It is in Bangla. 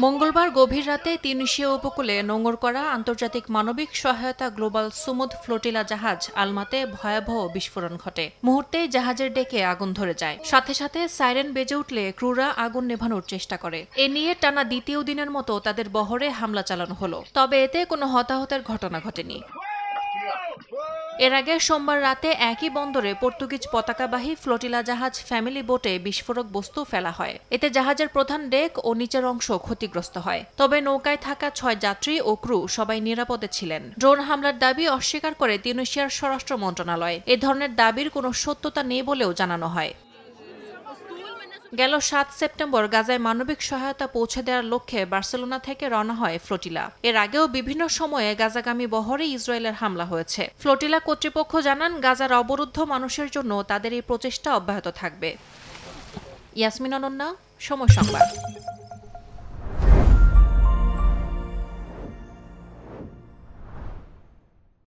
মঙ্গলবার গভীর রাতে তিউনিসিয়া উপকূলে নোঙর করা আন্তর্জাতিক মানবিক সহায়তা গ্লোবাল সুমুদ ফ্লোটিলা জাহাজ আলমাতে ভয়াবহ বিস্ফোরণ ঘটে। মুহূর্তেই জাহাজের ডেকে আগুন ধরে যায়। সাথে সাথে সাইরেন বেজে উঠলে ক্রুরা আগুন নেভানোর চেষ্টা করে। এ নিয়ে টানা দ্বিতীয় দিনের মতো তাদের বহরে হামলা চালানো হলো, তবে এতে কোনো হতাহতের ঘটনা ঘটেনি। এর আগে সোমবার রাতে একই বন্দরে পর্তুগিজ পতাকাবাহী ফ্লোটিলা জাহাজ ফ্যামিলি বোটে বিস্ফোরক বস্তু ফেলা হয়। এতে জাহাজের প্রধান ডেক ও নিচের অংশ ক্ষতিগ্রস্ত হয়। তবে নৌকায় থাকা ৬ যাত্রী ও ক্রু সবাই নিরাপদে ছিলেন। ড্রোন হামলার দাবি অস্বীকার করে তিউনিসিয়ার স্বরাষ্ট্র মন্ত্রণালয়। এ ধরনের দাবির কোনো সত্যতা নেই বলেও জানানো হয়। গেল ৭ সেপ্টেম্বর গাজায় মানবিক সহায়তা পৌঁছে দেওয়ার লক্ষ্যে বার্সেলোনা থেকে রওনা হয় ফ্লোটিলা। এর আগেও বিভিন্ন সময়ে গাজাগামী বহরে ইসরায়েলের হামলা হয়েছে। ফ্লোটিলা কর্তৃপক্ষ জানান, গাজার অবরুদ্ধ মানুষের জন্য তাদের এই প্রচেষ্টা অব্যাহত থাকবে। ইয়াসমিন অনন্যা, সময় সংবাদ।